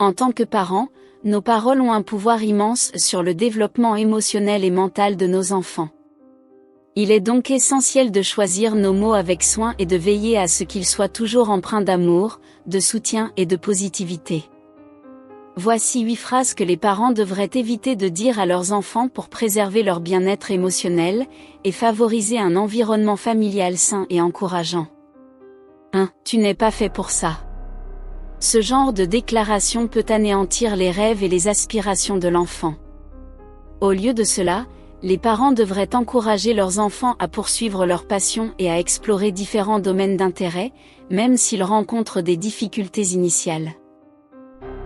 En tant que parents, nos paroles ont un pouvoir immense sur le développement émotionnel et mental de nos enfants. Il est donc essentiel de choisir nos mots avec soin et de veiller à ce qu'ils soient toujours empreints d'amour, de soutien et de positivité. Voici 8 phrases que les parents devraient éviter de dire à leurs enfants pour préserver leur bien-être émotionnel et favoriser un environnement familial sain et encourageant. 1. Tu n'es pas fait pour ça. Ce genre de déclaration peut anéantir les rêves et les aspirations de l'enfant. Au lieu de cela, les parents devraient encourager leurs enfants à poursuivre leur passion et à explorer différents domaines d'intérêt, même s'ils rencontrent des difficultés initiales.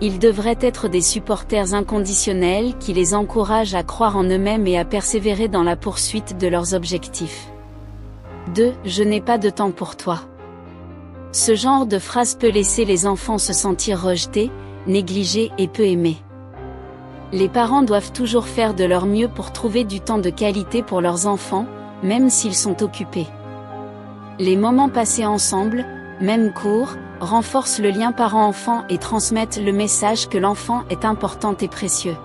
Ils devraient être des supporters inconditionnels qui les encouragent à croire en eux-mêmes et à persévérer dans la poursuite de leurs objectifs. 2. Je n'ai pas de temps pour toi. Ce genre de phrase peut laisser les enfants se sentir rejetés, négligés et peu aimés. Les parents doivent toujours faire de leur mieux pour trouver du temps de qualité pour leurs enfants, même s'ils sont occupés. Les moments passés ensemble, même courts, renforcent le lien parent-enfant et transmettent le message que l'enfant est important et précieux.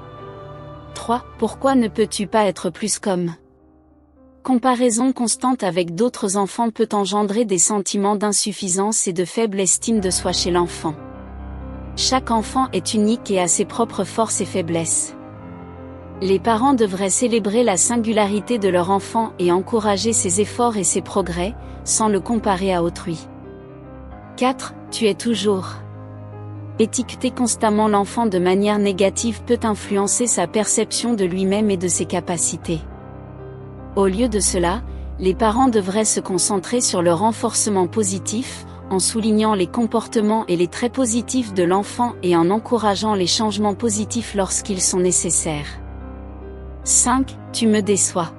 3. Pourquoi ne peux-tu pas être plus comme ? Comparaison constante avec d'autres enfants peut engendrer des sentiments d'insuffisance et de faible estime de soi chez l'enfant. Chaque enfant est unique et a ses propres forces et faiblesses. Les parents devraient célébrer la singularité de leur enfant et encourager ses efforts et ses progrès, sans le comparer à autrui. 4. Tu es toujours. Étiqueter constamment l'enfant de manière négative peut influencer sa perception de lui-même et de ses capacités. Au lieu de cela, les parents devraient se concentrer sur le renforcement positif, en soulignant les comportements et les traits positifs de l'enfant et en encourageant les changements positifs lorsqu'ils sont nécessaires. 5. Tu me déçois.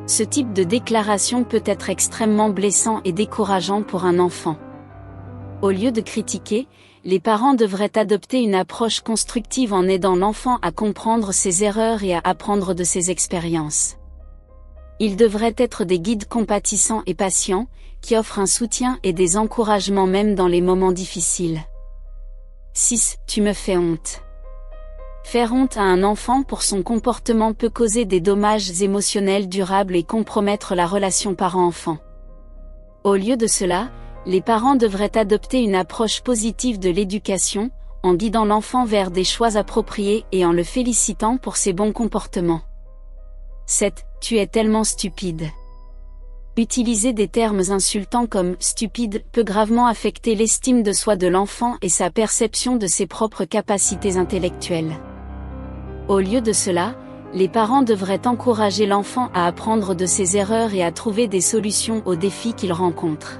Ce type de déclaration peut être extrêmement blessant et décourageant pour un enfant. Au lieu de critiquer, les parents devraient adopter une approche constructive en aidant l'enfant à comprendre ses erreurs et à apprendre de ses expériences. Ils devraient être des guides compatissants et patients, qui offrent un soutien et des encouragements même dans les moments difficiles. 6. Tu me fais honte. Faire honte à un enfant pour son comportement peut causer des dommages émotionnels durables et compromettre la relation parent-enfant. Au lieu de cela, les parents devraient adopter une approche positive de l'éducation, en guidant l'enfant vers des choix appropriés et en le félicitant pour ses bons comportements. 7. Tu es tellement stupide. Utiliser des termes insultants comme « stupide » peut gravement affecter l'estime de soi de l'enfant et sa perception de ses propres capacités intellectuelles. Au lieu de cela, les parents devraient encourager l'enfant à apprendre de ses erreurs et à trouver des solutions aux défis qu'il rencontre.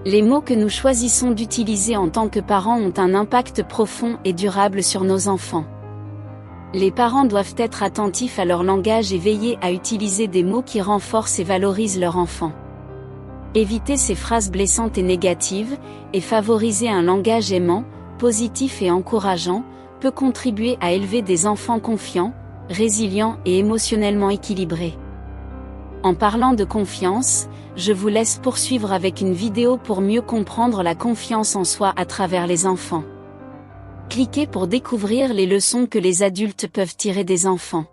Les mots que nous choisissons d'utiliser en tant que parents ont un impact profond et durable sur nos enfants. Les parents doivent être attentifs à leur langage et veiller à utiliser des mots qui renforcent et valorisent leur enfant. Éviter ces phrases blessantes et négatives, et favoriser un langage aimant, positif et encourageant, peut contribuer à élever des enfants confiants, résilients et émotionnellement équilibrés. En parlant de confiance, je vous laisse poursuivre avec une vidéo pour mieux comprendre la confiance en soi à travers les enfants. Cliquez pour découvrir les leçons que les adultes peuvent tirer des enfants.